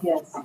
Yes.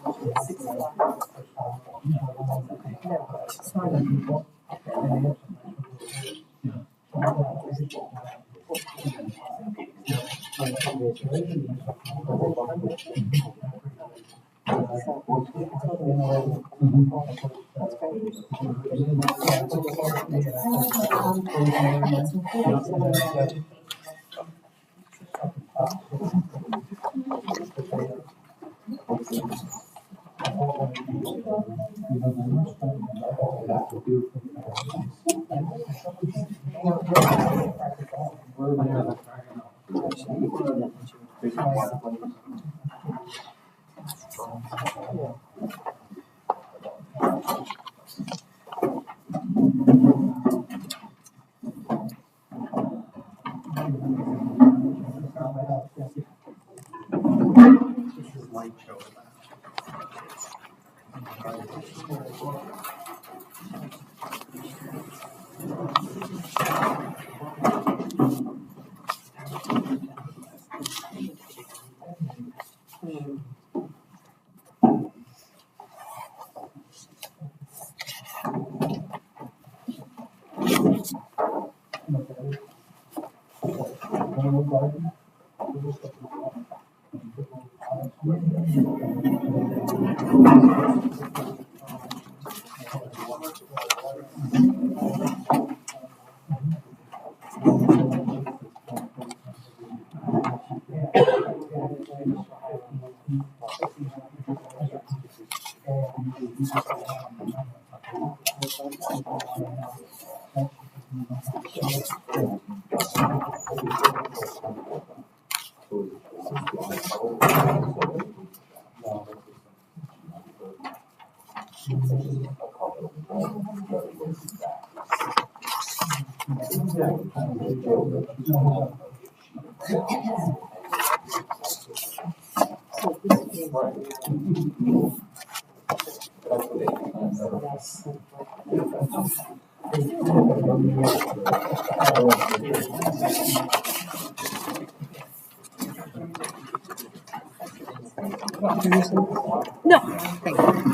No, thank you.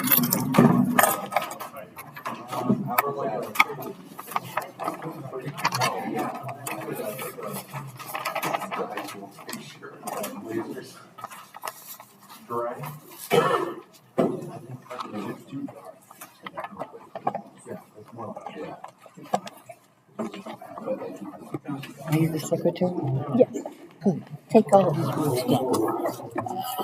Are you the secretary? Yes. Good. Take all of these together.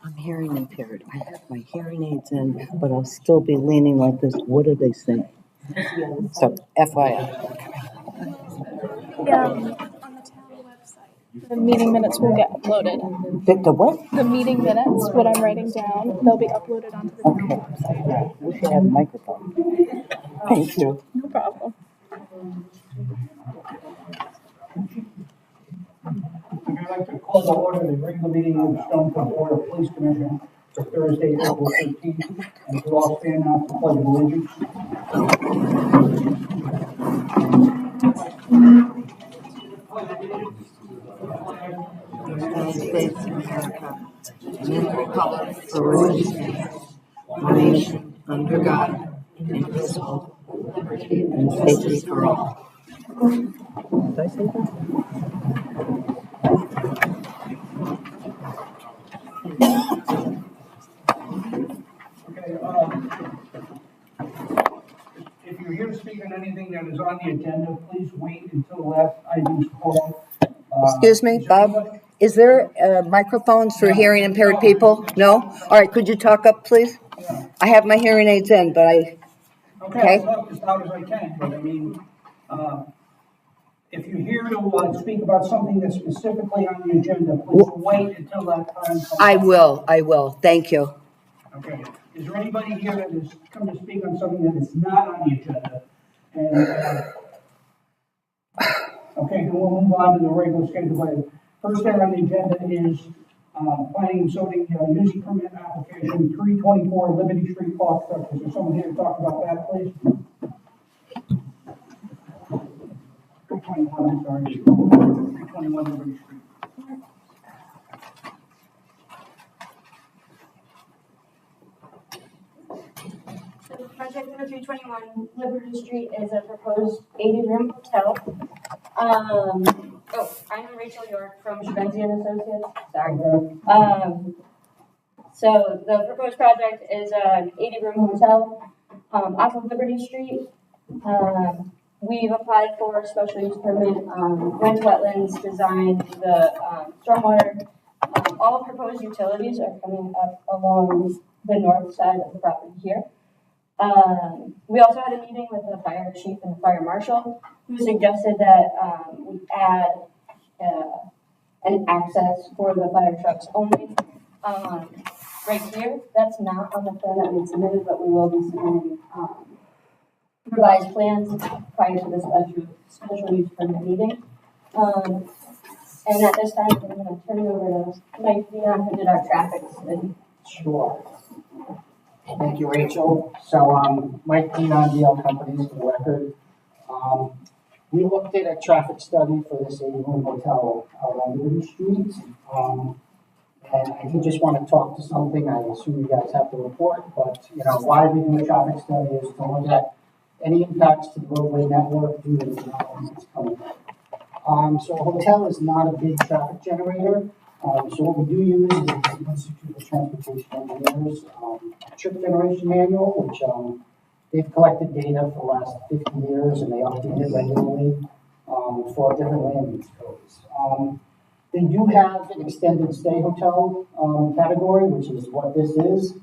I'm hearing impaired. I have my hearing aids in, but I'll still be leaning like this. What do they say? So, FYI. Yeah, on the town website. The meeting minutes will get uploaded. The what? The meeting minutes, what I'm writing down, they'll be uploaded onto the town Okay. website. We should have a microphone. Thank you. No problem. I'd like to call to order the regular meeting of the Stonebrook Board of Police Commission for Thursday, April 13th. And to all stand now for pledge of allegiance. United States of America, and in the republic for which it stands, one nation, under God, indivisible, with liberty and safety for all. Did I say that? Okay, if you're here to speak on anything that is on the agenda, please wait until the last item's called. Excuse me, Bob, is there microphones for hearing impaired people? No? All right, could you talk up, please? I have my hearing aids in, but Okay, Okay. I'll talk as loud as I can, but I mean, if you're here to speak about something that's specifically on the agenda, please wait until that time comes. I will, thank you. Okay, is there anybody here that has come to speak on something that is not on the agenda? And, okay, then we'll move on to the regular schedule item. First thing on the agenda is, planning and zoning, use permit application, 324 Liberty Street, Foxborough. Is there someone here to talk about that, please? 321, I'm sorry, 321 Liberty Street. So project number 321 Liberty Street is a proposed 80-room hotel. I'm Rachel York from Shabenzi and Associates. Sorry. So the proposed project is an 80-room hotel off of Liberty Street. We've applied for a special use permit, went to wetlands, designed the stormwater. All proposed utilities are coming up along the north side of the property here. We also had a meeting with the fire chief and the fire marshal, who suggested that we add an access for the fire trucks only right here. That's not on the plan that we submitted, but we will be submitting revised plans prior to the special use permit meeting. And at this time, I'm going to turn it over to Mike Dion, who did our traffic study. Sure. Thank you, Rachel. So, Mike Dion, DL Companies, for the record. We looked at a traffic study for this 80-room hotel out on Liberty Street. And I did just want to talk to something. I assume you guys have to report, but, why we do a traffic study is to look at any impacts to the roadway network due to the development that's coming up. So a hotel is not a big traffic generator. So what we do use is the Institute of Transportation Engineers trip generation manual, which they've collected data for the last 50 years and they update it regularly for different land use codes. They do have an extended stay hotel category, which is what this is.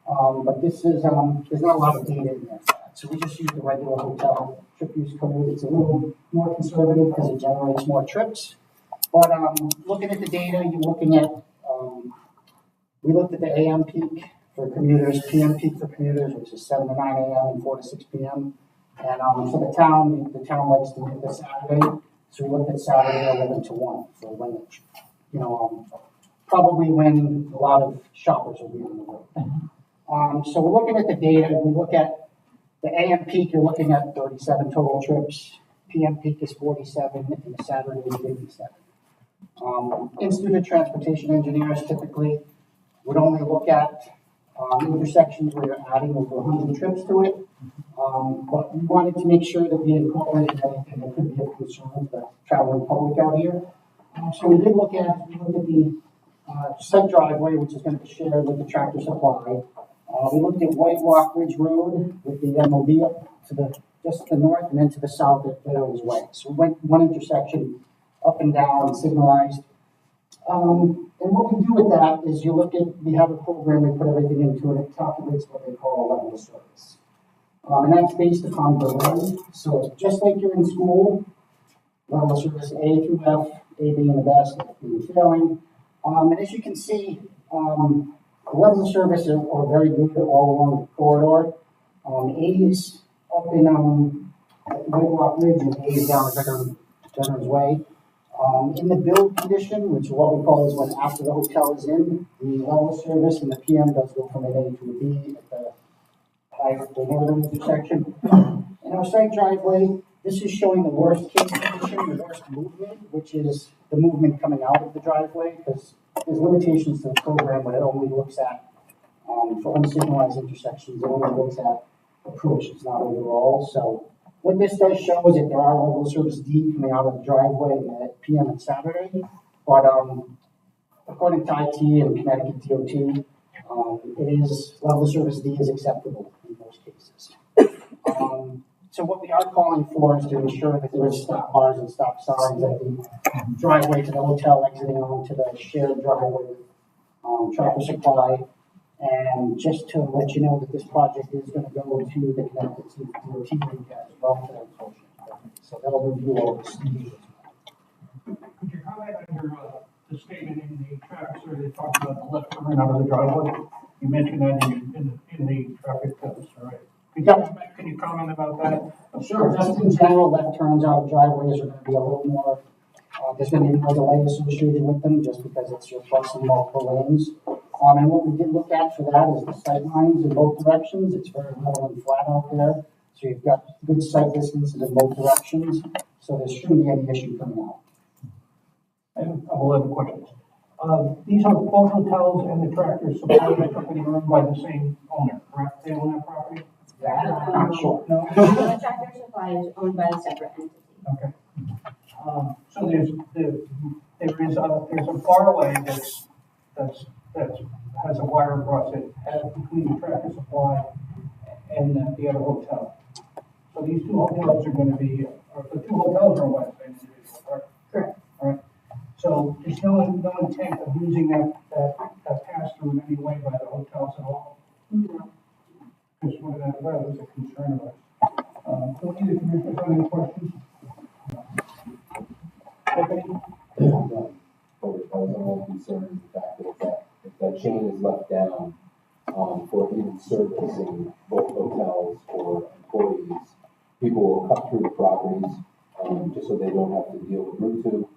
But this is, there's not a lot of data in there for that. So we just use the regular hotel trip use code. It's a little more conservative because it generates more trips. But looking at the data, you're looking at, we looked at the AM peak for commuters, PM peak for commuters, which is 7 to 9 a.m. and 4 to 6 p.m. And for the town likes to look at Saturday. So we looked at Saturday 11 to 1 for when, probably when a lot of shoppers will be on the road. So we're looking at the data. We look at the AM peak, you're looking at 37 total trips. PM peak is 47, and the Saturday is 57. Institute of Transportation Engineers typically would only look at intersections where you're adding over 100 trips to it. But we wanted to make sure that we incorporated anything that could be of concern to the traveling public out here. So we looked at the site driveway, which is going to be shared with the Tractor Supply. We looked at White Rock Ridge Road with the MOB up to just to the north and then to the south at Veterans Way. So we went one intersection up and down, signalized. And what we do with that is we have a program, we put everything into it, it calculates what they call a level of service. And that's based upon Berlin. So it's just like you're in school, level of service A through F, A being the best, F being failing. And as you can see, the levels of service are very good all along the corridor. A's up in White Rock Ridge and A's down at Veterans Way. In the build condition, which is what we call is when after the hotel is in, the level of service and the PM does go from an A to a B at the northern intersection. In our site driveway, this is showing the worst case condition, the worst movement, which is the movement coming out of the driveway, because there's limitations to the program when it only looks at, for unsignalized intersections, it only looks at approaches, not overall. So What this does show is that there are level of service D coming out of the driveway at PM on Saturday, but, according to IT and Connecticut DOT, it is, level of service D is acceptable in most cases. So what we are calling for is to ensure that there is stop bars and stop signs at the driveway to the hotel exiting onto the shared driveway, Tractor Supply. And just to let you know that this project is gonna go to the Connecticut DOT as well for that portion. So they'll review all the speed. Could you comment on your, the statement in the traffic survey that talked about the left turn out of the driveway? You mentioned that in the traffic codes, all right? Can you comment about that? Sure, just in general, left turns out of driveways are gonna be a little more, there's gonna be more delay associated with them just because it's your crossing multiple lanes. And what we did look at for that is the sight lines in both directions. It's very level and flat out there. So you've got good sight distances in both directions. So there shouldn't be any issue coming out. I have a couple other questions. These are both hotels and the Tractor Supply Company are owned by the same owner, correct? They own that property? That I'm not sure. No? The Tractor Supply is owned by a separate entity. Okay. So there's a barway that has a wire across it between the Tractor Supply and the other hotel. So these two hotels are going to be, or the two hotels are owned by the same individual, correct? Correct. All right. So there's no intent of using that pass-through in any way by the hotels at all? No. Because that was a concern of us. Do any of the commissioners have any questions? Tiffany? I was only concerned with the fact that if that chain is left down, for even servicing both hotels or employees, people will cut through the properties, just so they don't have to deal with Route 2.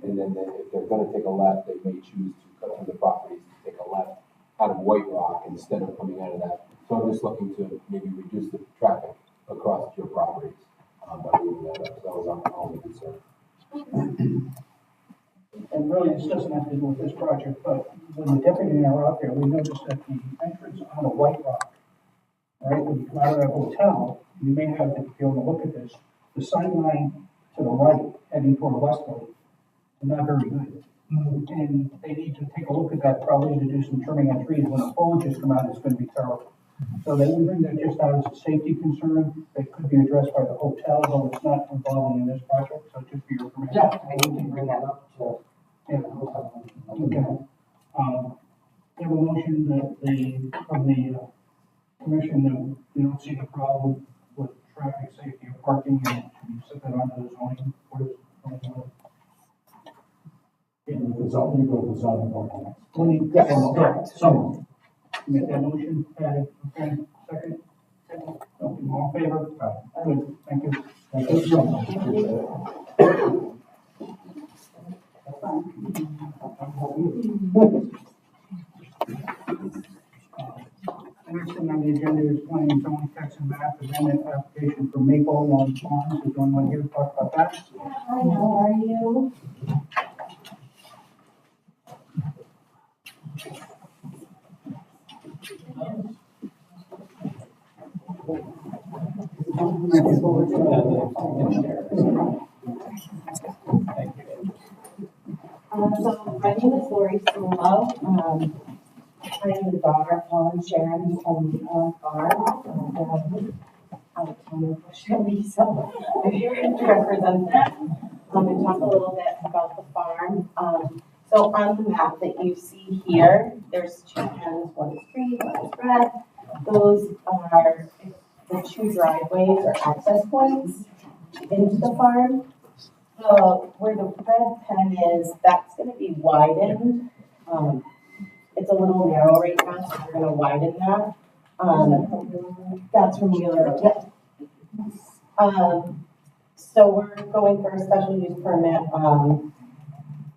And then if they're gonna take a left, they may choose to cut through the properties to take a left out of White Rock instead of coming out of that. So I'm just looking to maybe reduce the traffic across your properties, by moving that up. So that was our only concern. And really, this doesn't have to do with this project, but when the deputy and I were out there, we noticed that the entrance on the White Rock, right, when you come out of that hotel, you may have to be able to look at this, the sight line to the right, heading toward Westlake, is not very good. And they need to take a look at that, probably to do some trimming on trees. When the foliage come out, it's gonna be terrible. So they would bring that just out as a safety concern that could be addressed by the hotel, though it's not involving in this project, so just for your information. Yeah, I need to bring that up to. Yeah, okay. We have a motion that from the commission that we don't see the problem with traffic safety or parking, and you set that onto the zoning board. The zoning, go to the zoning ordinance. Yes, correct. So. Make that motion, okay, second. Okay, all in favor? Good, thank you. Thank you so much. Next thing on the agenda is planning and zoning tax and map amendment application for Maple Lawn Farms. Is there anyone here to talk about that? Hi, how are you? So my name is Lori Solo. I am the daughter of Paul and Sharon on farm. Out of town, unfortunately, so I'm here to represent them. And talk a little bit about the farm. So on the map that you see here, there's two pens, one is green, one is red. Those are the two driveways or access points into the farm. So where the red pen is, that's gonna be widened. It's a little narrow right now, so we're gonna widen that. That's from Wheeler, yeah. So we're going for a special use permit,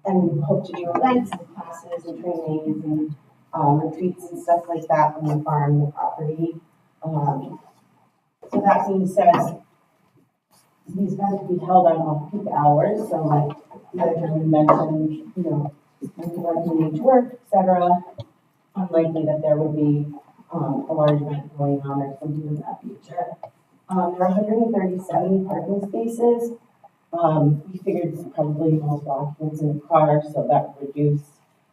and hope to do events, and classes, and trainings, and retreats and stuff like that on the farm, the property. So that being said, these events will be held on off-peak hours, so like the other gentleman mentioned, you know, when people are coming to work, et cetera, unlikely that there would be a large event going on or something of that nature. There are 137 parking spaces. We figured probably multiple occupants in the car, so that would reduce,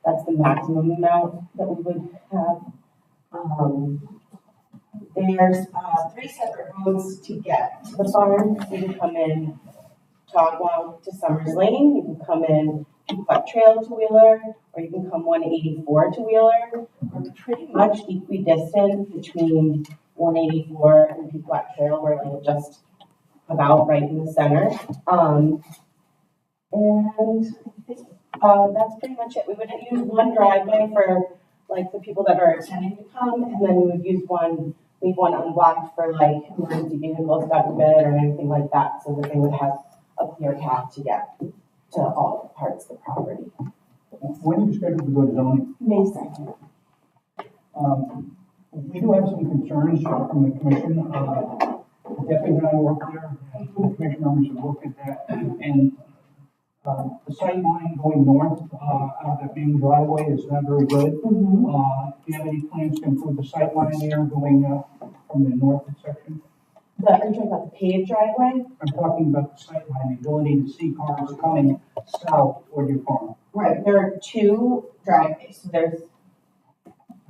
that's the maximum amount that we would have. There's, 3 separate roads to get to the farm. You can come in Togwell to Summers Lane, you can come in Pequot Trail to Wheeler, or you can come 184 to Wheeler. We're pretty much equidistant between 184 and Pequot Trail. We're like just about right in the center. That's pretty much it. We would use one driveway for like the people that are intending to come, and then we would leave one unblocked for like emergency vehicles, God forbid, or anything like that, so that they would have a clear path to get to all parts of the property. When are you scheduled to go to zoning? May 2nd. We do have some concerns from the commission. Definitely when I work there, the commission members have looked at that, and the sight line going north out of the main driveway is not very good. Do you have any plans to improve the sight line there going from the north section? Are you talking about the paved driveway? I'm talking about the sight line, the ability to see cars coming south toward your farm. Right, there are 2 driveways, so there's.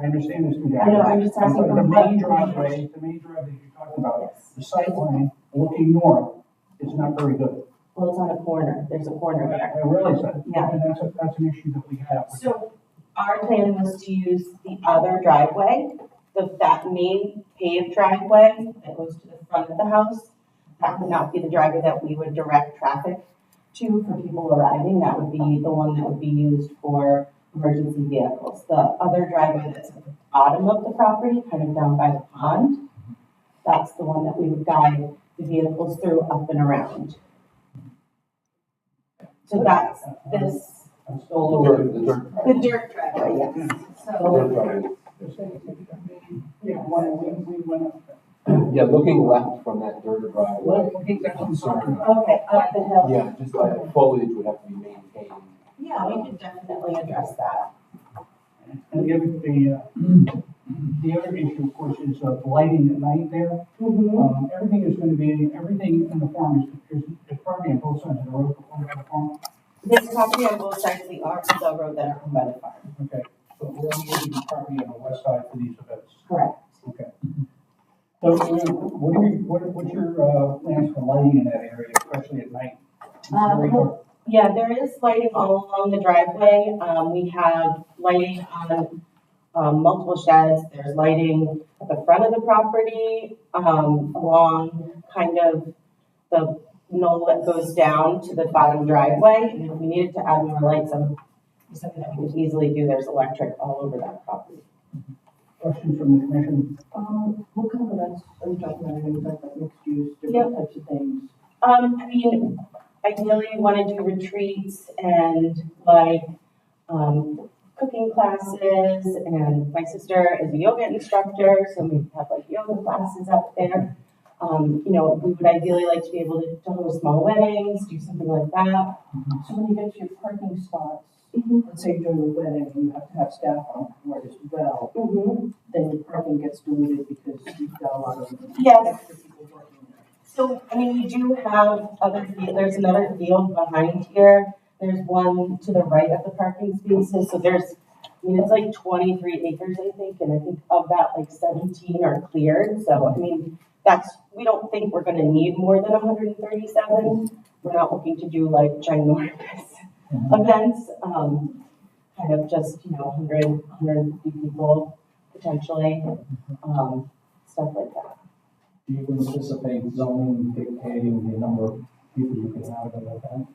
I understand this. I know, I'm just asking The for main driveway you're talking about, Yes. the sight line looking north is not very good. Well, it's on a corner, there's a corner there. I realize that. Yeah. And that's an issue that we have. So our plan was to use the other driveway, that main paved driveway that goes to the front of the house. That would not be the driveway that we would direct traffic to for people arriving. That would be the one that would be used for emergency vehicles. The other driveway that's at the bottom of the property, kind of down by the pond, that's the one that we would guide the vehicles through up and around. So that's this, I'm still a little bit. the dirt driveway, yes. So, Yeah, looking left from that dirt driveway. okay, up the hill. Yeah, just like foliage would have to be maintained. Yeah, we could definitely address that. And the other issue, of course, is lighting at night there. Everything in the farm is property on both sides of the road owned by the farm. This property on both sides of the road that are owned by the farm. Okay, but we're only using the property on the west side for these events. Correct. Okay. So, what's your plans for lighting in that area, especially at night? It's very dark. Yeah, there is lighting all along the driveway. We have lighting on multiple sheds. There's lighting at the front of the property, along kind of the knoll that goes down to the bottom driveway. And if we needed to add more lights, something that we could easily do. There's electric all over that property. Questions from the commission? What kind of events are you talking about? Things like mixed use, Yep. different types of things? I mean, ideally we want to do retreats and like, cooking classes, and my sister is a yoga instructor, so we have like yoga classes up there. You know, we would ideally like to be able to host small weddings, do something like that. So when you get to your parking spots, Mhm. let's say during a wedding, and you have to have staff on board as well, then your parking gets diluted because you've got a lot of Yes. extra people working there. So, I mean, we do have there's another field behind here. There's one to the right of the parking spaces, so it's like 23 acres, I think, and I think of that, like 17 are cleared. So, I mean, we don't think we're gonna need more than 137. We're not looking to do like ginormous events, kind of just, 150 people potentially, stuff like that. Do you anticipate zoning dictating the number of people you can have at an event?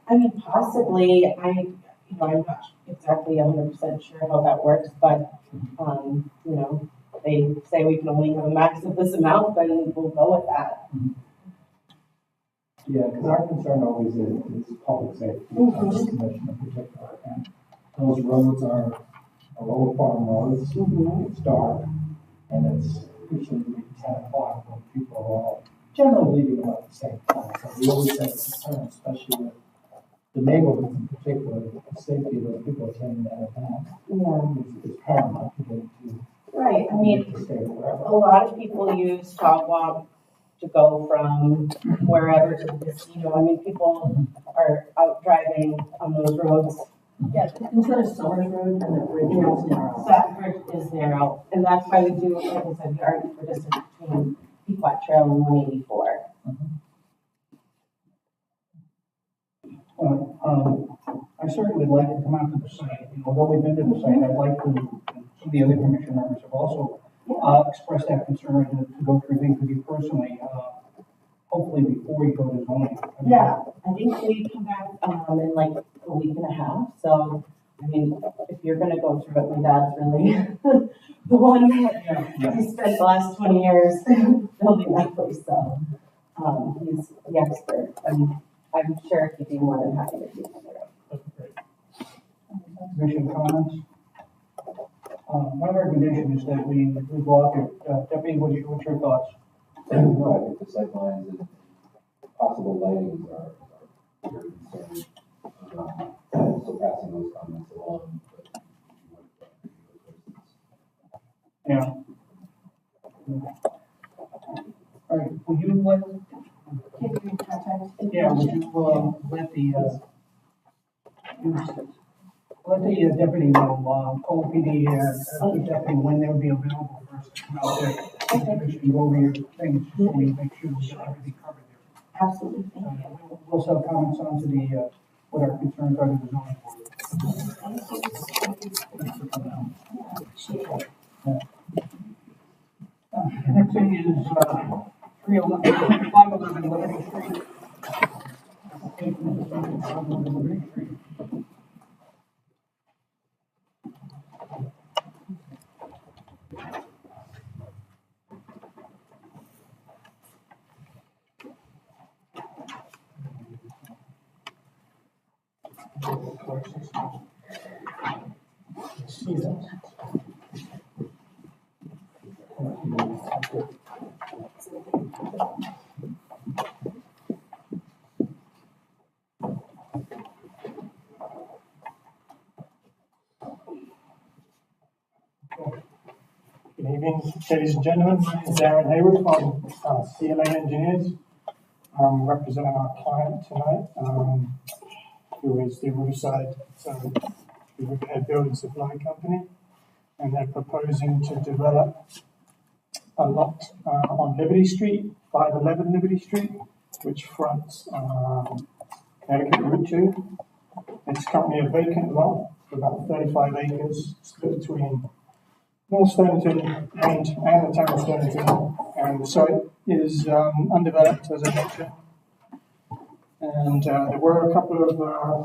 I mean, possibly, I'm not exactly 100% sure how that works, but, they say we can only have a max of this amount, then we'll go with that. Yeah, because our concern always is public safety, this commission in particular. And those roads are old farm roads, it's dark, and it's usually 10 o'clock when people are all generally leaving about the same time. So we always have a concern, especially with the neighborhoods in particular, the safety of those people attending that event Yeah, is paramount to get to. right, I mean, To stay wherever. a lot of people use Togwalk to go from wherever to the casino. I mean, people are out driving on those roads. Yeah, instead of Summers Road and the bridge is narrow. That bridge is narrow, and that's why we do, like I said, the argument for distance between Pequot Trail and 184. I certainly would like to come out to the site, although we've been to the site, I'd like to, some of the other commission members have also, expressed that concern to go through things with you personally, hopefully before you go to zoning. Yeah, I think we come back, in like a week and a half, so, I mean, if you're gonna go through it, my dad's really the one that he spent the last 20 years building that place, so, he's the expert, and I'm sure he'd be more than happy to do it. Commission comments? My recommendation is that we go out there, Deputy, what's your thoughts? No, I think the sight lines and possible lighting are very concerning. So passing those comments along. Yeah. All right, will you let, yeah, would you, let the deputy know, call PD, the deputy when they would be available for us to come out there. Commission, go over your things, so we make sure we get everything covered there. Absolutely, thank you. We'll also have comments on to the, what our concerns are to the zoning board. Thanks for coming out. Next thing is, 511 Liberty Street. Application is 511 Liberty Street. Good evening, ladies and gentlemen. My name is Aaron Hayward from CLA Engineers. I'm representing our client tonight, who is the Riverside, the Riverhead Building Supply Company, and they're proposing to develop a lot on Liberty Street, 511 Liberty Street, which fronts Connecticut Route 2. It's currently a vacant lot for about 35 acres, split between North Stonington and the town of Stonington, and the site is undeveloped, as I mentioned. And there were a couple of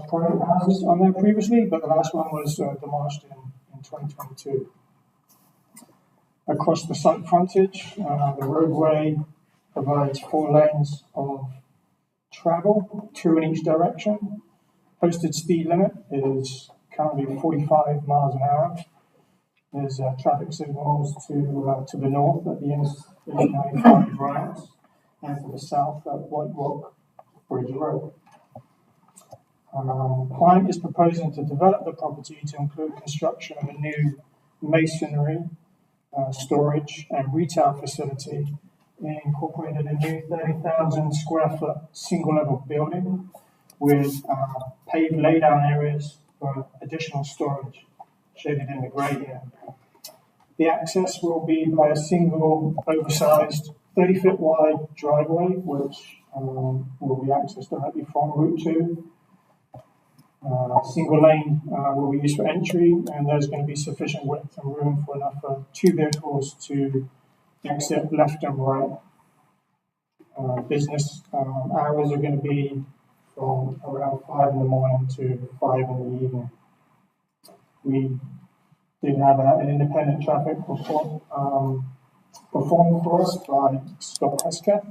private houses on there previously, but the last one was demolished in 2022. Across the site frontage, the roadway provides 4 lanes of travel, 2 in each direction. Posted speed limit is currently 45 miles an hour. There's traffic signals to the north at the Interstate 95 routes, and to the south at White Rock Bridge Road. Client is proposing to develop the property to include construction of a new masonry, storage and retail facility, and incorporated a new 30,000 square foot single level building with paved laydown areas for additional storage, shaded in the grey here. The access will be by a single oversized 30-foot wide driveway, which will be accessed directly from Route 2. Single lane will be used for entry, and there's going to be sufficient width and room for enough 2 vehicles to exit left and right. Business hours are going to be from around 5 in the morning to 5 in the evening. We did have an independent traffic report performed for us by Scott Hesker,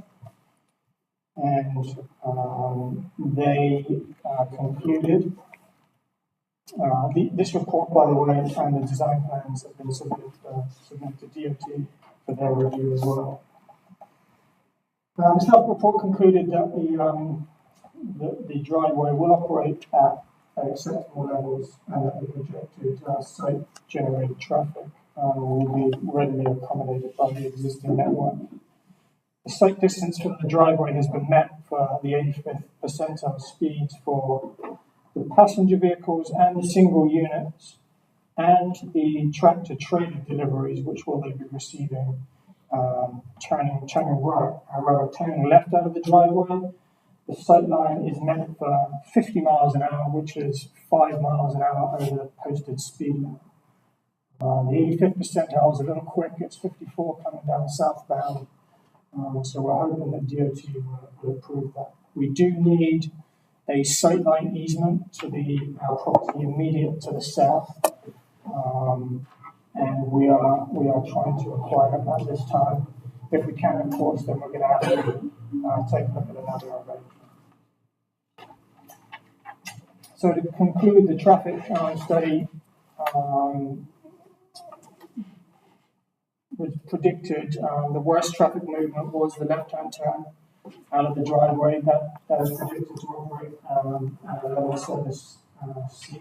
and they concluded this report, by the way, and the design plans have been submitted to DOT for their review as well. The staff report concluded that the driveway will operate at acceptable levels, and that the projected site generated traffic will be readily accommodated by the existing network. The sight distance from the driveway has been met for the 85th percentile speeds for the passenger vehicles and the single units and the tractor trailer deliveries, which will they be receiving, turning right. However, turning left out of the driveway, the sight line is meant for 50 miles an hour, which is 5 miles an hour over the posted speed limit. The 85th percentile is a little quick, it's 54 coming down southbound. So we're hoping that DOT will approve that. We do need a sightline easement to the property immediate to the south, and we are trying to acquire it at this time. If we can, of course, then we're going to have to take a look at another arrangement. So to conclude the traffic study, was predicted, the worst traffic movement was the left-hand turn out of the driveway. That is predicted to operate at a level service C.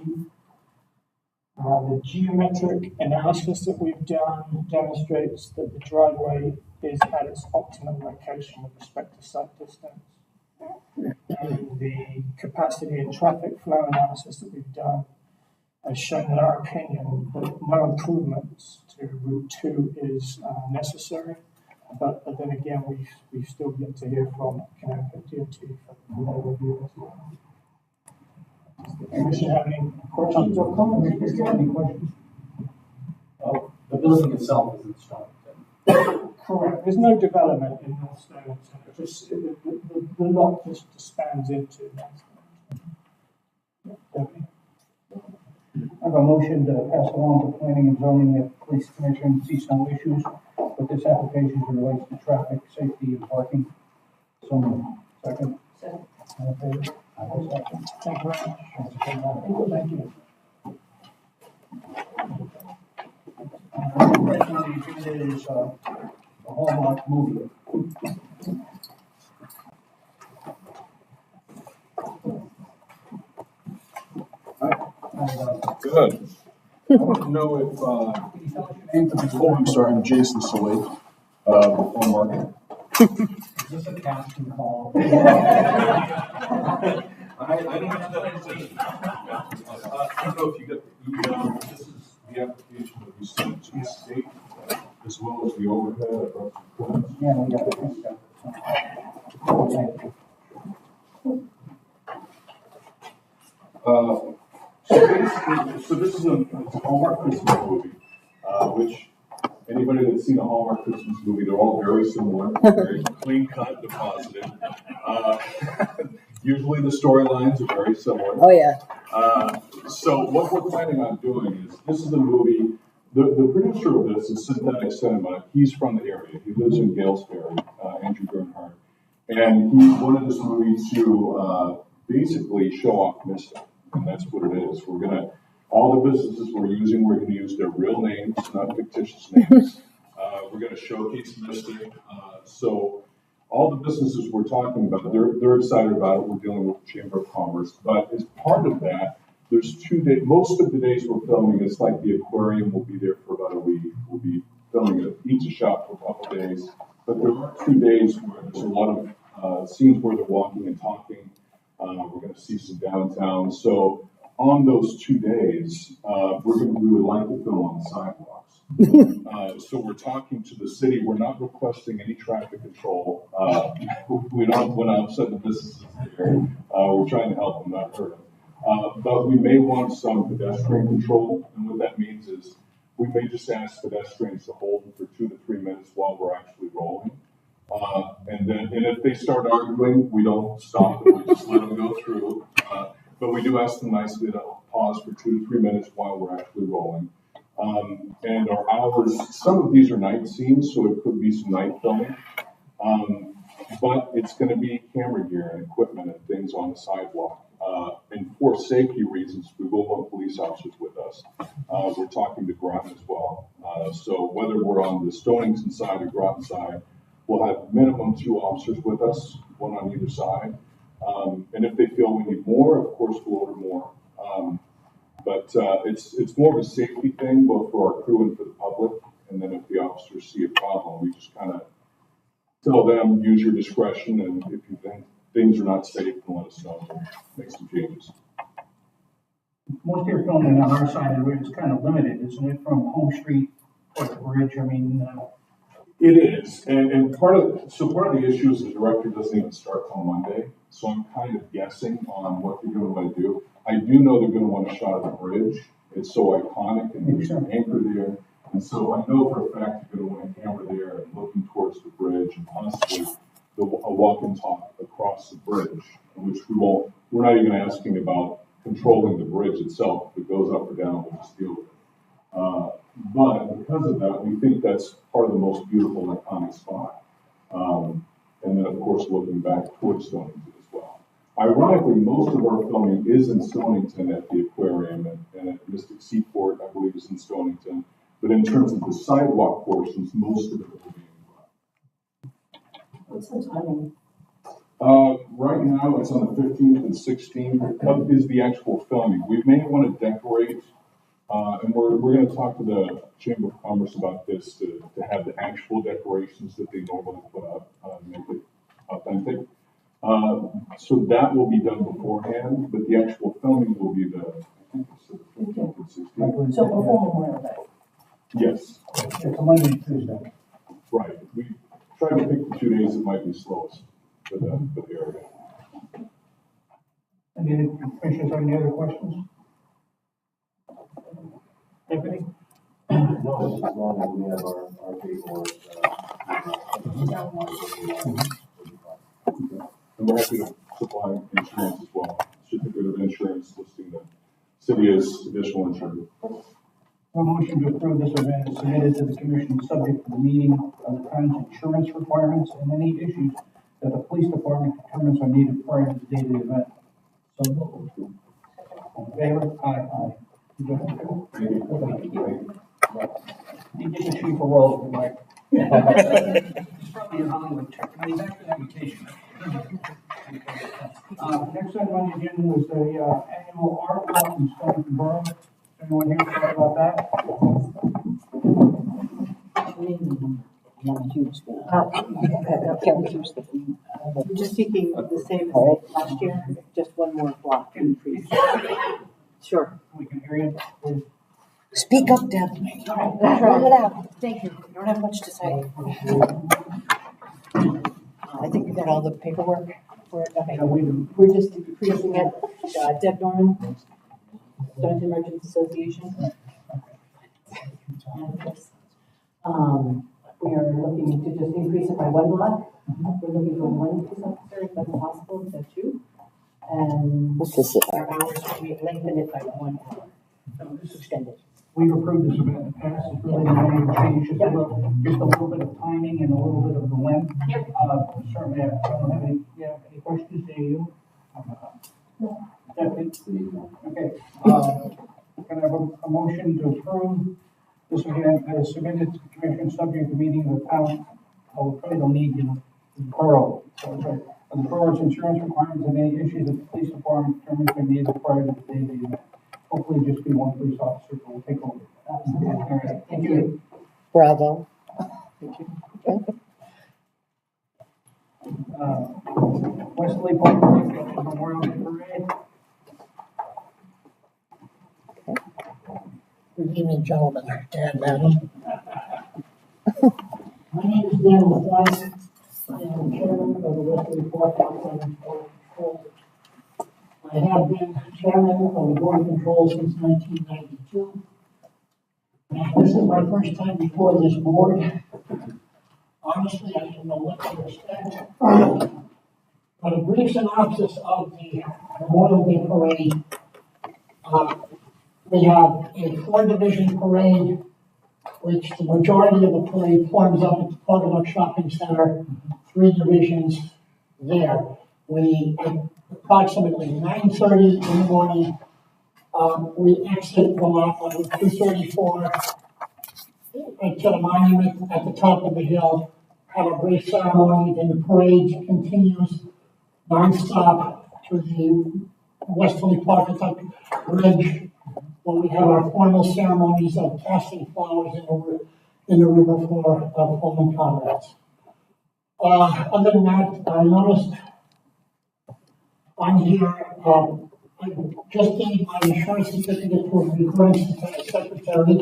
The geometric analysis that we've done demonstrates that the driveway is at its optimum location with respect to sight distance. And the capacity and traffic flow analysis that we've done has shown, in our opinion, that no improvements to Route 2 is necessary. But then again, we've still yet to hear from Connecticut DOT for their review as well. Does the Commission have any questions or comments? Is there any questions? The building itself isn't strong. Correct. There's no development in North Stone. Just the lot just spans into that. I have a motion to pass along to planning and zoning that police commission sees no issues with this application as it relates to traffic, safety, and parking. So moved. Second. All in favor? I will second. Thank you very much. Thank you. Next on the agenda is the Hallmark movie. Good. I want to know if, oh, I'm sorry, I'm Jason Salate, Hallmark. Is this a casting call? I don't have that position. I don't know if you got, this is the application that we sent to the state, as well as the overhead. Yeah, we got it. So this is a Hallmark Christmas movie, which anybody that's seen a Hallmark Christmas movie, they're all very similar, very clean cut, deposited. Usually the storylines are very similar. Oh, yeah. So what we're planning on doing is, this is a movie, the producer of this is Synthetic Cinema. He's from the area. He lives in Galesbury, Andrew Bernhardt. And he wanted this movie to basically show off Mystic. And that's what it is. We're gonna, all the businesses we're gonna use their real names, not fictitious names. We're gonna showcase Mystic. So all the businesses we're talking about, they're excited about it. We're dealing with the Chamber of Commerce. But as part of that, there's 2 days, most of the days we're filming, it's like the aquarium will be there for about a week. We'll be filming at a pizza shop for a couple of days. But there are 2 days where there's a lot of scenes where they're walking and talking. We're going to see some downtown. So on those 2 days, we would like to film on the sidewalks. So we're talking to the city. We're not requesting any traffic control. We don't want to upset the businesses there. We're trying to help them, not hurt them. But we may want some pedestrian control. And what that means is we may just ask pedestrians to hold for 2 to 3 minutes while we're actually rolling. And if they start arguing, we don't stop them, we just let them go through. But we do ask them nicely to pause for 2 to 3 minutes while we're actually rolling. And our hours, some of these are night scenes, so it could be some night filming. But it's going to be camera gear and equipment and things on the sidewalk. And for safety reasons, we will want police officers with us. We're talking to Groton as well. So whether we're on the Stonington side or Groton side, we'll have minimum 2 officers with us, 1 on either side. And if they feel we need more, of course, we'll order more. But it's more of a safety thing, both for our crew and for the public. And then if the officers see a problem, we just kind of tell them, use your discretion, and if you think things are not safe, then let us know, we'll make some changes. Most of your filming on our side of the road is kind of limited, isn't it, from Home Street toward the bridge? I mean, It is, and part of the issue is the director doesn't even start till Monday, so I'm kind of guessing on what they're gonna wanna do. I do know they're gonna want a shot of the bridge, it's so iconic, and there's an anchor there, and so I know for a fact they're gonna want a camera there and looking towards the bridge, and possibly a walk and talk across the bridge, which we're not even asking about controlling the bridge itself. If it goes up or down, we'll just deal with it. But because of that, we think that's part of the most beautiful and iconic spot. And then, of course, looking back towards Stonington as well. Ironically, most of our filming is in Stonington at the aquarium, and at Mystic Seaport, I believe, is in Stonington. But in terms of the sidewalk portions, most of it will be in What's the timing? right now, it's on the 15th and 16th is the actual filming. We may want to decorate, and we're going to talk to the Chamber of Commerce about this to have the actual decorations that they normally put up, make it authentic. So that will be done beforehand, but the actual filming will be I think it's the 15th and 16th. So before Memorial Day? Yes. it's a Monday and Tuesday. Right. We try to pick the 2 days that might be slowest for the area. Any commissioners have any other questions? Anthony? No, as long as we have our paperwork, And we're happy to supply insurance as well. Certificate of insurance listing the city as additional insured. A motion to approve this event is submitted to the commission subject to the meeting of the town's insurance requirements and any issues that the police department determines are needed prior to the date of the event. So moved. All in favor? Aye. You good? You get the chief a roll, Mike. Probably in Hollywood, I mean, back to the invitation. Next item on the agenda was the annual art walk in Stonington Borough. Anyone here to talk about that? Just seeking the same as last year, just one more block increase. Sure. We can hear you. Speak up, Deb. Roll it out. Thank you. I don't have much to say. I think you got all the paperwork for it. Okay. We're just increasing it. Deb Norman, Stonington Merchants Association. We are looking to just increase it by one block. We're looking for one police officer, if that's possible, instead of two. And What's this our hours, we lengthen it by 1 hour. So it's extended. We've approved this event in the past, it's really not any change, just a little bit of timing and a little bit of the length. Certainly, I don't have any questions, do you? Definitely. Okay, can I have a motion to approve this event as submitted to the commission, subject to meeting of the town, probably don't need, the borough. The borough's insurance requirements and any issues that the police department determines are needed prior to the day of the event. Hopefully just be one police officer, but we'll take over. All right, thank you. Bravo. Wesley Park Memorial Day Parade. Good evening, gentlemen and madam. My name is Dan LaFleur. I am the chairman of the Wesley Park Control. I have been chairman of the Board of Control since 1992. And this is my first time before this board. Honestly, I didn't know what to expect. But a brief synopsis of the Memorial Day Parade. We have a 4-division parade, which the majority of the parade forms up at the Potomac Shopping Center, 3 divisions there. We, at approximately 9:30 in the morning, we exit the lot on 234 to the monument at the top of the hill, have a brief ceremony, then the parade continues nonstop to the Westerly Park Bridge, where we have our formal ceremonies of casting flowers in the river for fallen comrades. Other than that, I noticed on here, I just gave my insurance certificate to a recording secretary.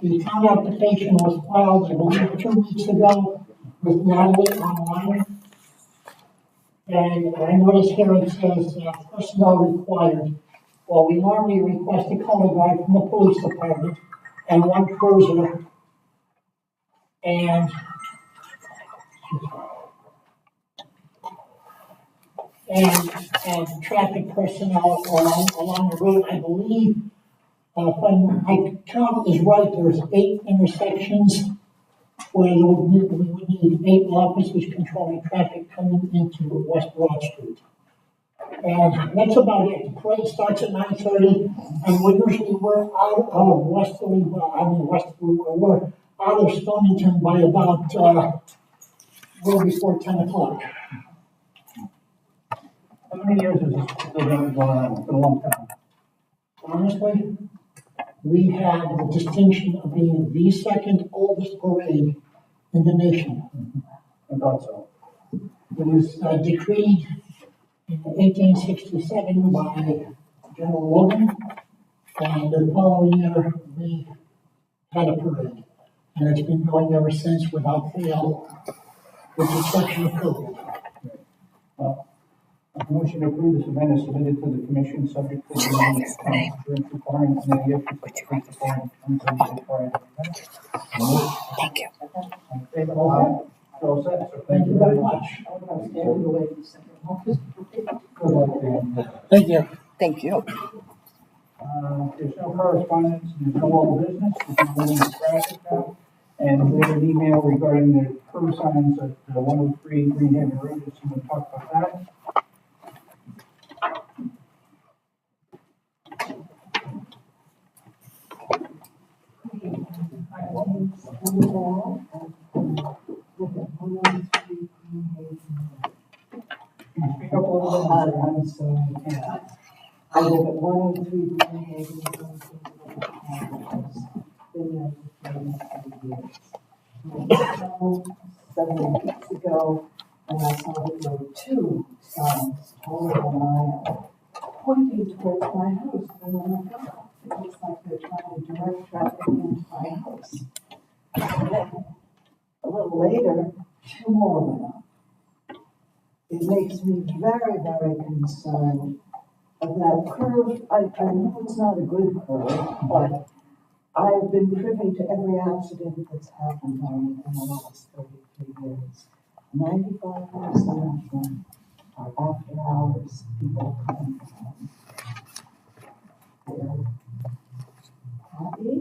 The town application was filed, I believe, 2 weeks ago with Natalie online. And I noticed here it says personnel required. Well, we normally request a color guard from the police department and 1 cruiser. And traffic personnel along the road. I believe, if my count is right, there's 8 intersections where we would need 8 officers controlling traffic coming into West Broad Street. And that's about it. The parade starts at 9:30, and we're out of westerly, we're out of Stonington by about, well before 10 o'clock. How many years has this been going on? It's been a long time. Honestly, we have the distinction of being the second oldest parade in the nation. I thought so. It was decreed in 1867 by General Logan, and the following year we had a parade. And it's been going ever since without fail, with the exception of COVID. A motion to approve this event is submitted to the commission subject to the insurance requirements and the issues. Thank you. All set, so Thank you very much. Good luck, Dan. Thank you. Thank you. There's no correspondence, there's no old business, there's no new traffic now. And we have an email regarding the curb signs at 103 Greenhaven Road, if someone talk about that. Speak up a little bit. I'm sorry. I live at 103 Greenhaven. Been there for 30 years. I was home 7 weeks ago, and I saw that there were 2 signs all over a mile pointing towards my house. And oh my God, it looks like they're trying to direct traffic into my house. And then, a little later, 2 more went up. It makes me very, very concerned of that curve. I know it's not a good curve, but I've been privy to every accident that's happened on it in the last 33 years. 95% of them are after hours, people coming home. They're happy,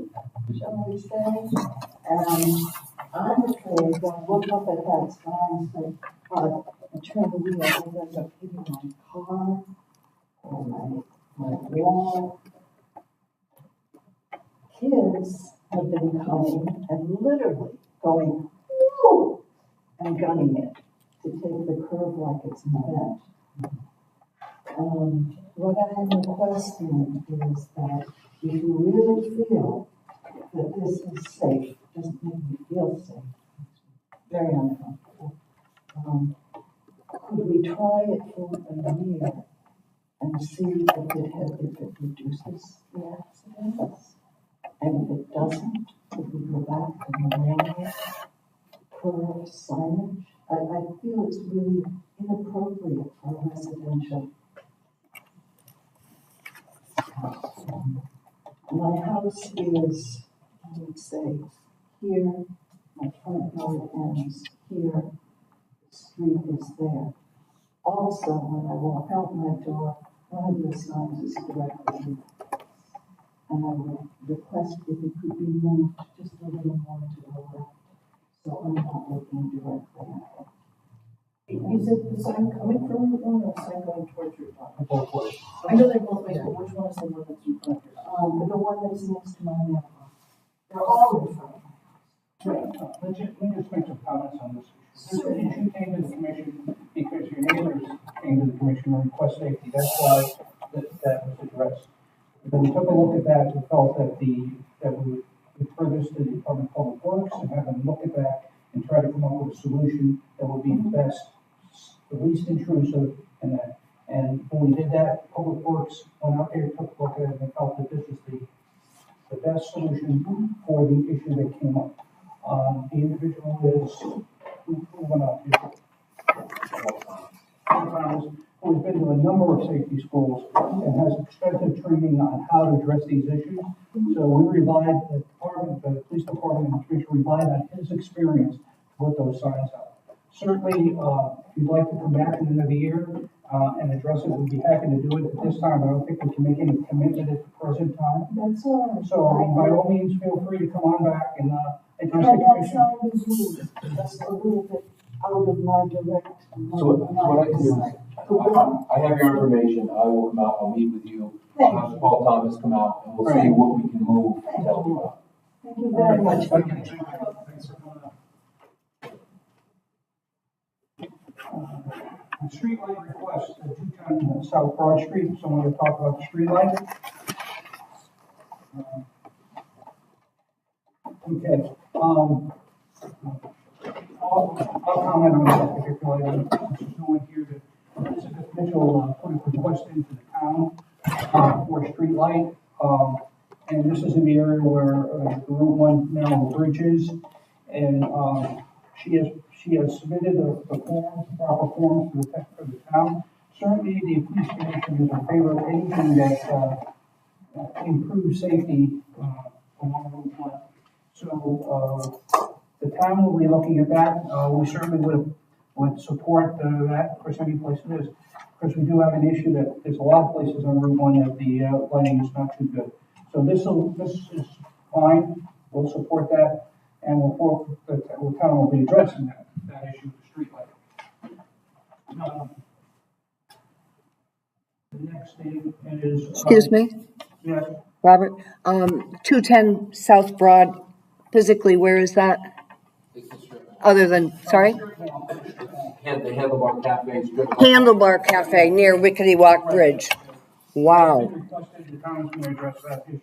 shall we say? And I'm afraid that I look up at that sign and say, I turn the wheel, I end up hitting my car or my wall. Kids have been coming and literally going, whoo, and gunning it to take the curve like it's an event. What I am requesting is that if you really feel that this is safe, doesn't make me feel safe, it's very uncomfortable. Could we try it for a year and see if it reduces the accidents? And if it doesn't, could we go back to the normal curve signage? I feel it's really inappropriate for a residential house. My house is, I would say, here, my front door ends here, the street is there. Also, when I walk out my door, one of the signs is directly, and I would request if it could be moved just a little more to the left, so I'm not looking directly at it. Is it the sign coming from Route 1 or the sign going towards Route 1? Both ways. I know they're both ways, but which one is the one that's in front of your house? The one that's next to my mailbox. They're all in front of my house. Right, let me just make some comments on this. This issue came to the commission because your neighbors came to the commission and request safety, that's why that was addressed. Then we took a look at that and felt that refer this to the Department of Public Works and have them look at that and try to come up with a solution that will be the best, the least intrusive, and that. And when we did that, Public Works went out there, took a look at it, and they felt that this is the best solution for the issue that came up. The individual is, who went out here? Who's been to a number of safety schools and has extensive training on how to address these issues. So we relied, the police department and commission relied on his experience to put those signs up. Certainly, if you'd like to come back at the end of the year and address it, we'd be happy to do it at this time. I don't think we can make any commitment at the present time. That's all right. So by all means, feel free to come on back and address And the that commission. sign is moved, just a little bit out of my direct. So what I can do is, I have your information, I will come out, I'll meet with you, I'll have Paul Thomas come out, and we'll see what we can move to help you out. Thank you very much. Street light request, 210 South Broad Street, someone to talk about the street light. Okay, I'll comment on that particular item. There's no one here that, this is official, put a request into the town, for a street light. And this is in the area where, the Route 1 narrow bridge is, and, she has submitted the forms, proper forms for the town. Certainly, the police commission is in favor of anything that, improves safety, along Route 1. So, the town will be looking at that. We certainly would support that, of course, any place it is. Of course, we do have an issue that there's a lot of places on Route 1 that the lighting is not too good. So this is fine. We'll support that, and the town will be addressing that issue of the street light. The next thing is. Excuse me, Yes. Robert, 210 South Broad, physically, where is that? Other than, sorry? The Handlebar Cafe is good. Handlebar Cafe near Wickety Walk Bridge. Wow. The town is going to address that issue.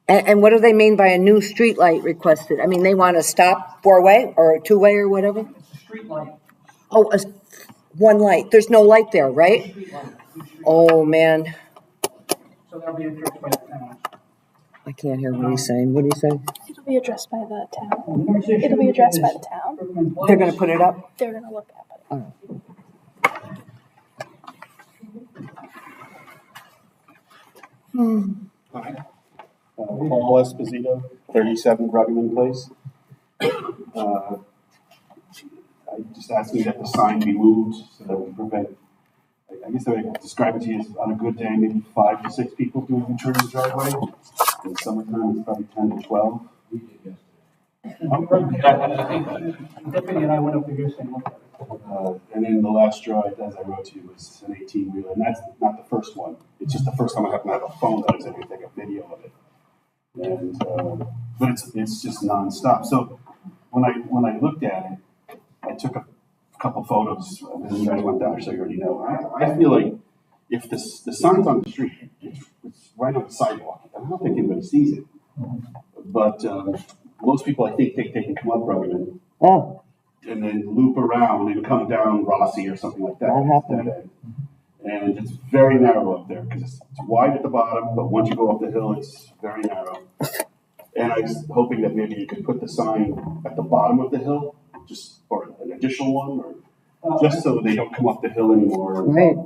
And what do they mean by a new street light requested? I mean, they want to stop four-way or a two-way or whatever? It's a street light. Oh, one light. There's no light there, right? Oh, man. So that'll be addressed by the town. I can't hear what he's saying. What do you say? It'll be addressed by the town. The next issue It'll be addressed by is the town. They're going to put it up? They're gonna look at it. Hi. Paul Esposito, 37 Ruggeman Place. I just asking that the sign be moved so that we prevent, I guess I would describe it to you as on a good day, maybe 5 to 6 people doing a turn in the driveway. In summertime, it's probably 10 to 12. Deputy and I went up there yesterday and looked at it. And then the last straw, as I wrote to you, was an 18-wheeler, and that's not the first one. It's just the first time I happen to have a phone that I was able to take a video of it. And but it's just nonstop. So when I looked at it, I took a couple photos, and then I went down, so you already know. I feel like if the sign's on the street, it's right on the sidewalk. I don't think anybody sees it, but most people, I think, they can come up Ruggeman. Oh. And then loop around and come down Rossi or something like that. That happened. And it's very narrow up there because it's wide at the bottom, but once you go up the hill, it's very narrow. And I was hoping that maybe you could put the sign at the bottom of the hill, or an additional one, or just so they don't come up the hill anymore. Right.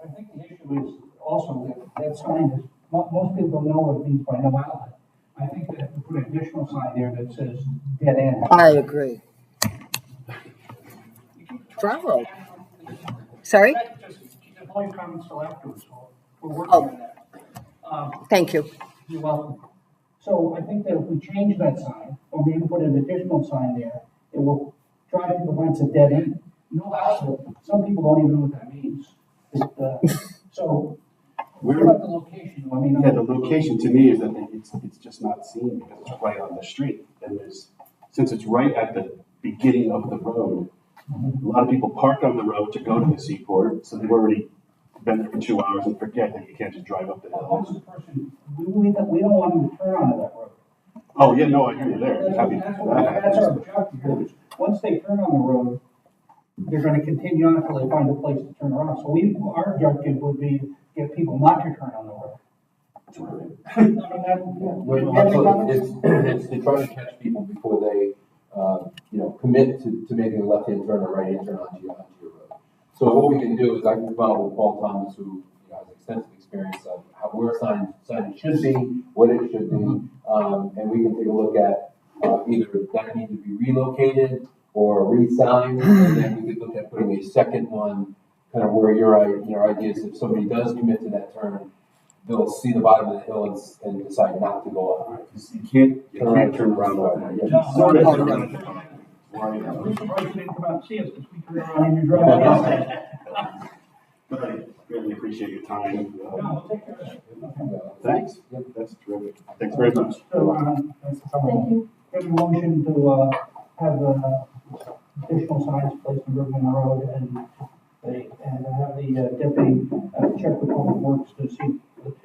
I think the issue is also that sign is, most people don't know what it means by no outlet. I think that if you put an additional sign there that says dead end. I agree. Bravo. Sorry? Just all your comments till afterwards. We're working on that. Thank you. You're welcome. So I think that if we change that sign, or maybe put an additional sign there, it will try to prevent a dead end. No outlet. Some people don't even know what that means. So, what about the location? I mean, yeah, the location to me is that it's just not seen because it's right on the street. And since it's right at the beginning of the road, a lot of people park on the road to go to the seaport, so they've already been there for 2 hours and forget that you can't just drive up the hill. Once the person, we don't want them to turn onto that road. Oh, yeah, no, I hear you there. That's our objective here, is once they turn on the road, they're gonna continue on until they find a place to turn around. So our objective would be to get people not to turn on the road. It's to try to catch people before they, commit to making a left-hand turn or right-hand turn onto your road. So what we can do is I can come out with Paul Thomas, who has extensive experience of where signage should be, what it should be, and we can take a look at either that needs to be relocated or re-signed, and then we could look at putting a second one, kind of where your idea is if somebody does commit to that turn, they'll see the bottom of the hill and decide not to go up. You can't turn around. I'm surprised you didn't come out and see us, because we turn around and you drive. But I really appreciate your time. No, take care of it. Thanks. That's terrific. Thanks very much. So, Thank you. get a motion to, have, additional signs placed in Ribbon Road and have the, deputy, check with Public Works to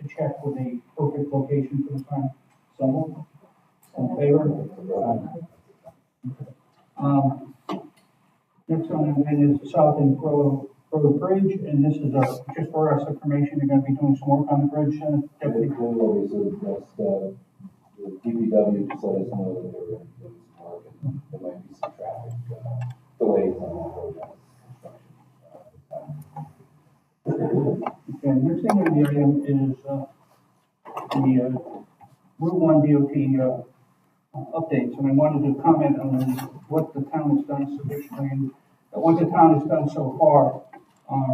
check with a perfect location for the sign. So, in favor? Next on the agenda is the South End Road Bridge, and this is, just for us information, you're gonna be doing some work on the bridge, deputy. The DPW just let us know that they're going to be doing some work and there might be some traffic delays on that road. Okay, next thing on the item is, the, Route 1 DOT, updates, and I wanted to comment on what the town has done sufficiently, and what the town has done so far,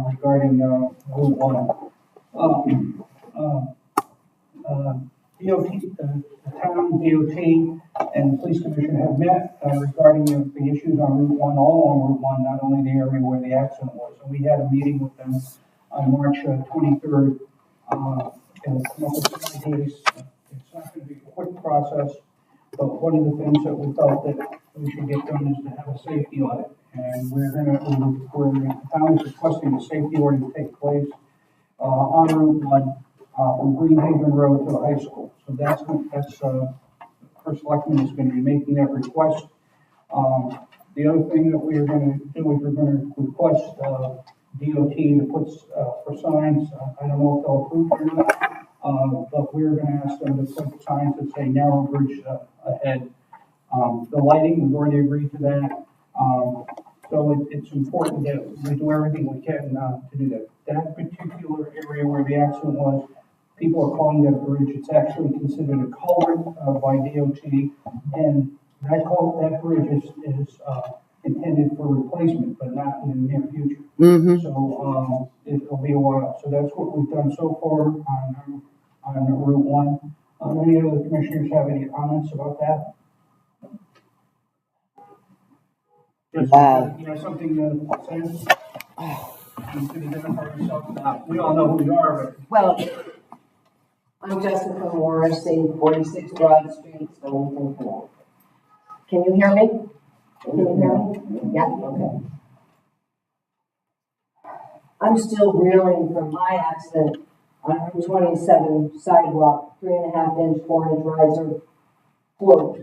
regarding, Route 1. DOT, the town, DOT, and the police commission have met, regarding the issues on Route 1, all along Route 1, not only the area where the accident was. And we had a meeting with them on March 23rd, and come up with some ideas. It's not gonna be a quick process, but one of the things that we felt that we should get done is to have a safety audit. And the town is requesting a safety audit to take place, on Route 1, from Greenhaven Road to the high school. So that's, first selectman is gonna be making that request. The other thing that we are gonna do is we're gonna request, DOT to put, for signs, I don't know if they'll approve it or not, but we're gonna ask them to put signs that say narrow bridge, ahead. The lighting, we've already agreed to that. So it's important that we do everything we can, to do that. That particular area where the accident was, people are calling that a bridge. It's actually considered a culvert, by DOT, and that bridge is intended for replacement, but not in the near future. Mm-hmm. So, it'll be a while. So that's what we've done so far on Route 1. Any other commissioners have any comments about that? Yes, you have something to say? You can identify yourself. We all know who you are, but. Well, I'm Jessica Morrissey, 46 Broad Street, Stonington, Connecticut. Can you hear me? Can you hear me? Yeah, okay. I'm still reeling from my accident on Route 27 sidewalk, 3.5-inch, 4-inch riser float.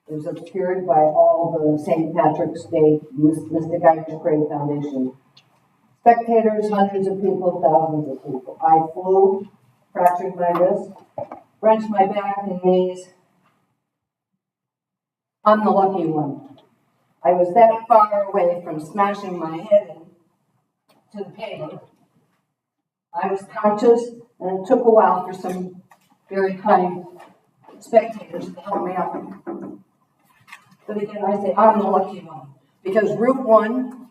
It was obscured by all the St. Patrick's Day Mystic Irish Parade Foundation. Spectators, hundreds of people, thousands of people. I flew, fractured my wrist, wrenched my back and knees. I'm the lucky one. I was that far away from smashing my head into the pavement. I was conscious, and it took a while for some very kind spectators to help me up. But again, I say I'm the lucky one, because Route 1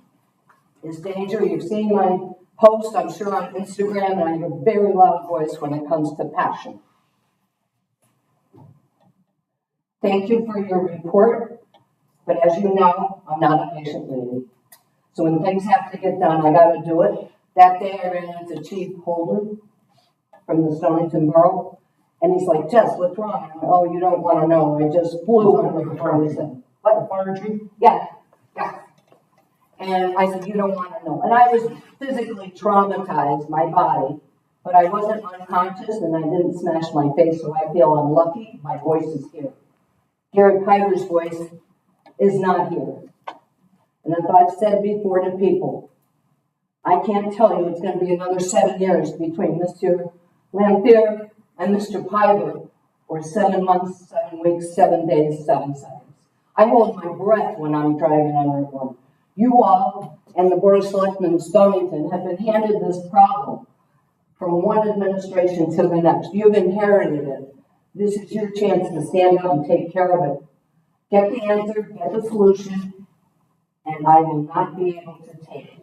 is danger. You've seen my post, I'm sure, on Instagram, and I have a very loud voice when it comes to passion. Thank you for your report, but as you know, I'm not a patient lady. So when things have to get done, I gotta do it. That day I ran into Chief Holden from the Stonington Borough, and he's like, Jess, what's wrong? I went, oh, you don't want to know. I just flew under the furnace. What? Fire chief? Yeah, yeah. And I said, you don't want to know. And I was physically traumatized, my body, but I wasn't unconscious and I didn't smash my face, so I feel unlucky. My voice is here. Gary Piper's voice is not here. And as I've said before to people, I can't tell you it's going to be another 7 years between Mr. Lamphere and Mr. Piper, or 7 months, 7 weeks, 7 days, 7 seconds. I hold my breath when I'm driving on Route 1. You all and the Board of Selectmen in Stonington have been handed this problem from one administration to the next. You've inherited it. This is your chance to stand up and take care of it. Get the answer, get the solution, and I will not be able to take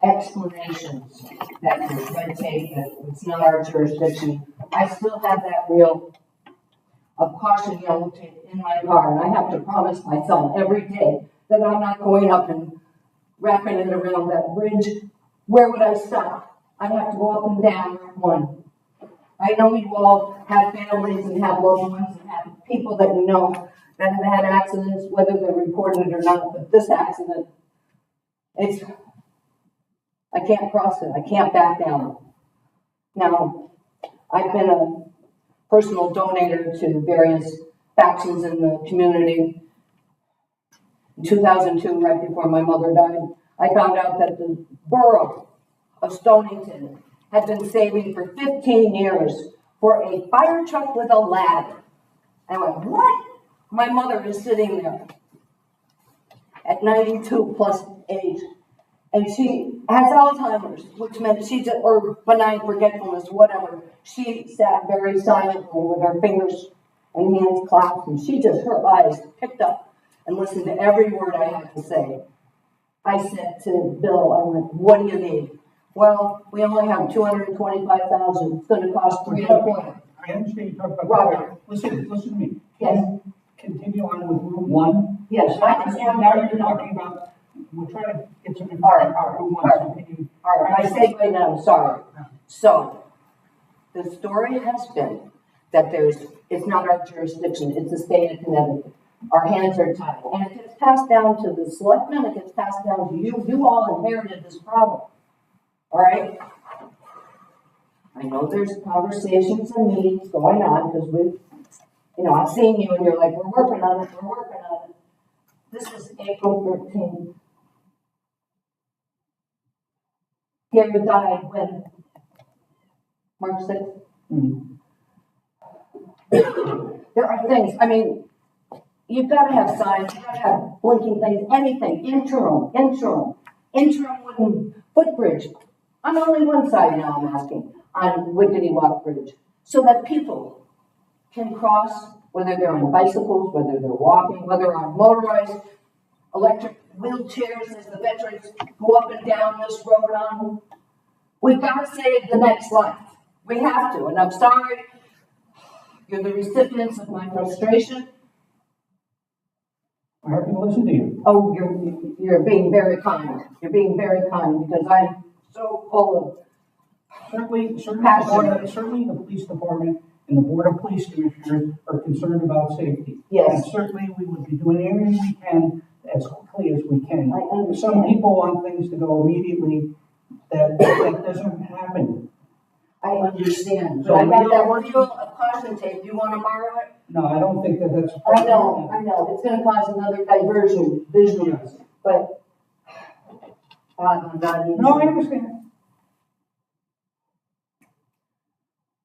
explanations that there's red tape, that it's not our jurisdiction. I still have that reel of caution yellow tape in my car, and I have to promise my son every day that I'm not going up and wrapping it around that bridge. Where would I stop? I'd have to go up and down Route 1. I know you all have families and have loved ones and have people that you know that have had accidents, whether they're reported or not, but this accident, I can't cross it. I can't back down. Now, I've been a personal donator to various factions in the community. In 2002, right before my mother died, I found out that the borough of Stonington had been saving for 15 years for a fire truck with a ladder. I went, what? My mother is sitting there at 92 plus age, and she has Alzheimer's, which meant she just, or benign forgetfulness, whatever. She sat very silently with her fingers and hands clasped, and her eyes picked up and listened to every word I had to say. I said to Bill, I went, what do you need? Well, we only have $225,000. It's going to cost $300,000. I understand you talk about Robert. Listen to me. Yes. Continue on with Route 1. Yes. Now you're talking about, we're trying to get some information about Route 1. All right. I say right now, I'm sorry. So, the story has been that it's not our jurisdiction, it's the state of Connecticut. Our hands are tied. And it gets passed down to the selectmen, it gets passed down to you. You all inherited this problem. All right? I know there's conversations and meetings going on because I've seen you and you're like, we're working on it. This is April 13th. Gary died when? March 6th? Mm-hmm. There are things, you've got to have signs, you've got to have blinking things, anything, interim wooden footbridge. On only one side now, I'm asking, on Wickety Walk Bridge, so that people can cross, whether they're on bicycles, whether they're walking, whether on motorized electric wheelchairs as the veterans go up and down this road on. We've got to save the next life. We have to, and I'm sorry, you're the recipients of my frustration. I'm happy to listen to you. Oh, you're being very kind. You're being very kind because I'm so full of certainly passion. The police department and the Board of Police Commissioners are concerned about safety. Yes. And certainly we would be doing everything we can as quickly as we can. I understand. Some people want things to go immediately. That doesn't happen. I understand. So but I got that reel of caution tape. Do you want to borrow it? No, I don't think that's. I know. It's going to cause another diversion visually. Yes. But I'm not even. No, I understand.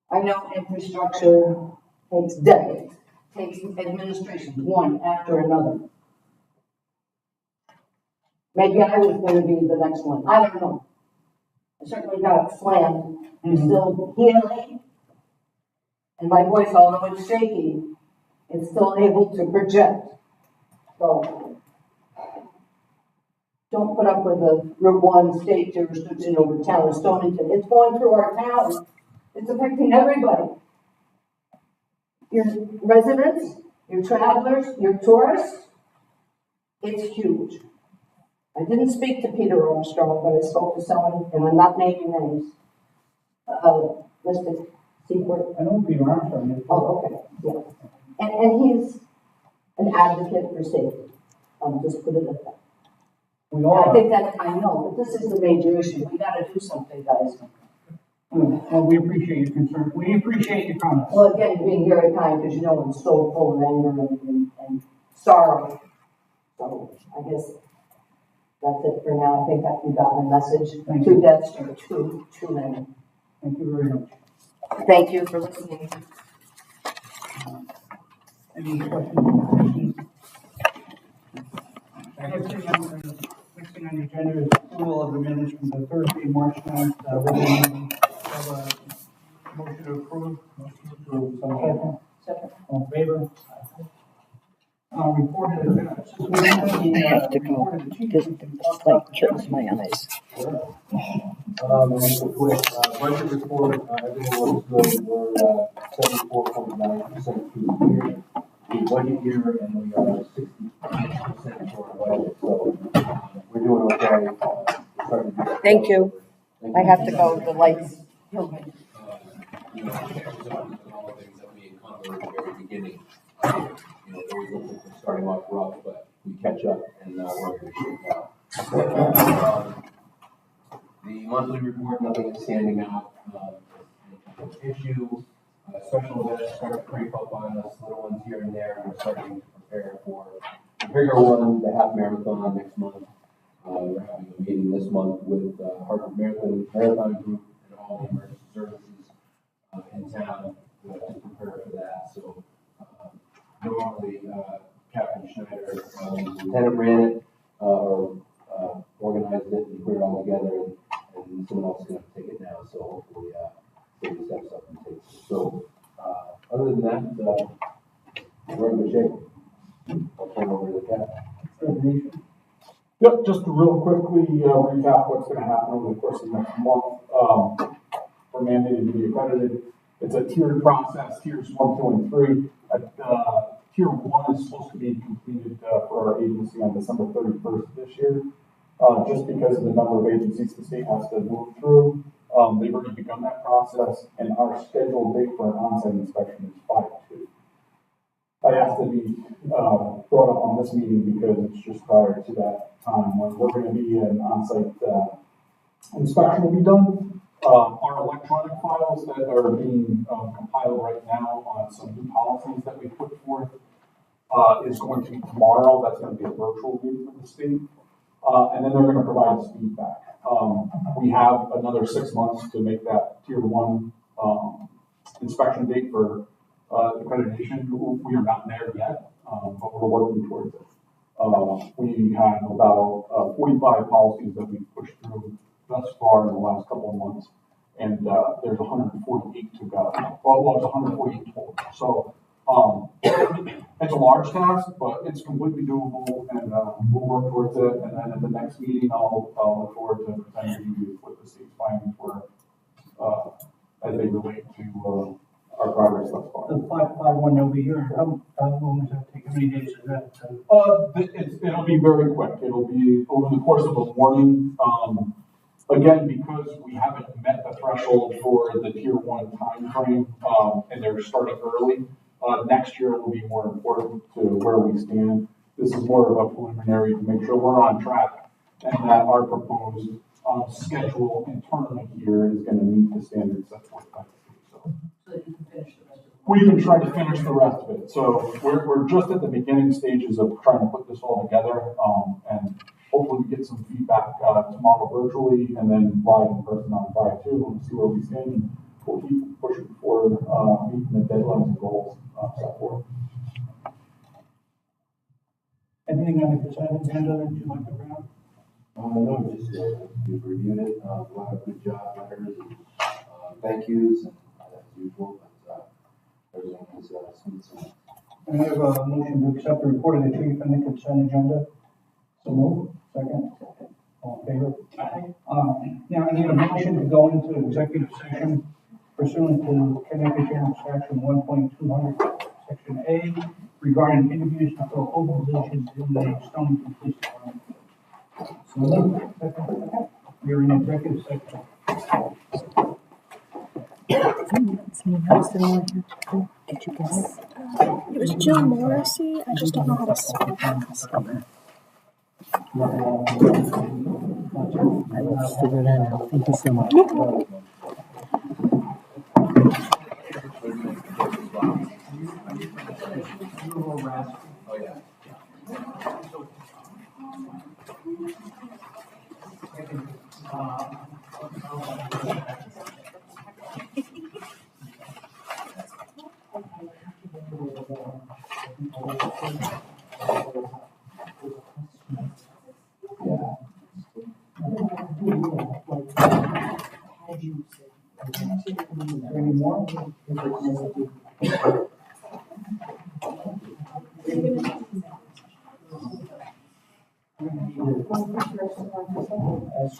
I know infrastructure takes decades, takes administration, one after another. Maybe I was going to be the next one. I don't know. I certainly got slammed. I'm still healing. And my voice, although it's shaky, it's still able to project. So, don't put up with the Route 1 state jurisdiction over town of Stonington. It's going through our town. It's affecting everybody. Your residents, your travelers, your tourists. It's huge. I didn't speak to Peter Armstrong, but I spoke to someone, and I'm not naming names. Mr. Seaforth. I know Peter Armstrong. Oh, okay, yeah. And he's an advocate for safety. I'll just put it at that. We I all, think that, I know, but this is the major issue. We gotta do something, guys. well, we appreciate your concern. We appreciate your comments. Well, again, you're being very kind, because you know I'm so full of anger and sorrow. So I guess that's it for now. I think that you got my message. Thank Two you. deaths are too many. Thank you very much. Thank you for listening. Any questions? Next thing on the agenda is approval of the minutes from the Thursday, March 9th, regular meeting. Have a motion to approve. Motion to approve. Second. All in favor? Reported. I have to go. This light kills my eyes. Just a quick, budget report, everything looks good, we're, 74.9% through the year, the budget year, and we are 60% for our budget, so, we're doing okay, we're starting to do that. Thank you. Thank I have to go. The lights kill me. You know, all the things that we encountered at the very beginning, you know, always looking for starting off rough, but we catch up, and, we're in good shape now. The monthly report, nothing is standing out, issue, special events start to creep up on us, little ones here and there, we're starting to prepare for the bigger one, the half marathon next month. We're having a meeting this month with, Hartford Marathon Group and all the emergency services, in town, to prepare for that, so, normally, Captain Schneider, Lieutenant ran it, organized it and put it all together, and someone else is gonna take it now, so hopefully, David steps up and takes it. So, other than that, we're in good shape. I'll turn over to the Cap. Yep, just to real quickly recap what's gonna happen over the course of the next month. We're mandated to be accredited. It's a tiered process, tiers 1, 2, and 3. Tier 1 is supposed to be completed for our agency on December 31st this year. Just because of the number of agencies the state has to move through. They've already begun that process, and our scheduled date for an on-site inspection is 5/2. I asked to be brought up on this meeting because it's just prior to that time when we're going to be an on-site inspection will be done. Our electronic files that are being compiled right now on some new policies that we put forth is going to be tomorrow. That's going to be a virtual meeting with the state. And then they're going to provide us feedback. We have another 6 months to make that tier 1 inspection date for accreditation. We are not there yet, but we're working towards it. We have about 45 policies that we've pushed through thus far in the last couple of months, and there's 148 to go. Well, it's 148 total. So it's a large task, but it's completely doable, and we'll work towards it. And then at the next meeting, I'll look forward to presenting you what the state's findings were as they relate to our progress thus far. The 551 will be here. How long does that take? How many days is that? It'll be very quick. It'll be over the course of a morning. Again, because we haven't met the threshold for the tier 1 time frame, and they're starting early, next year will be more important to where we stand. This is more of a preliminary to make sure we're on track and that our proposed schedule internally here is going to meet the standards set forth by the state. So you can finish the rest of it. we can try to finish the rest of it. So we're just at the beginning stages of trying to put this all together, and hopefully we get some feedback tomorrow virtually and then live in person on 5/2 and see where we stand. And we'll keep pushing forward, meeting the deadlines and goals set forth. Anything on the consent agenda that you'd like to bring up? No, just you've reviewed it, a lot of good job letters and thank yous, and as usual, but everything is smooth sailing. And I have a motion to accept the report of the chief and the consent agenda. So move. Second. All in favor? Aye. Now I need a motion to go into executive session pursuant to Connecticut General Section 1.200, Section A, regarding interviews to fill open positions in the Stonington Police Department. So move. Second. We're in executive session. Did you get it? It was Jill Morrissey. I just don't know how to spell her last name. I will figure that out. Thank you so much. Any more? As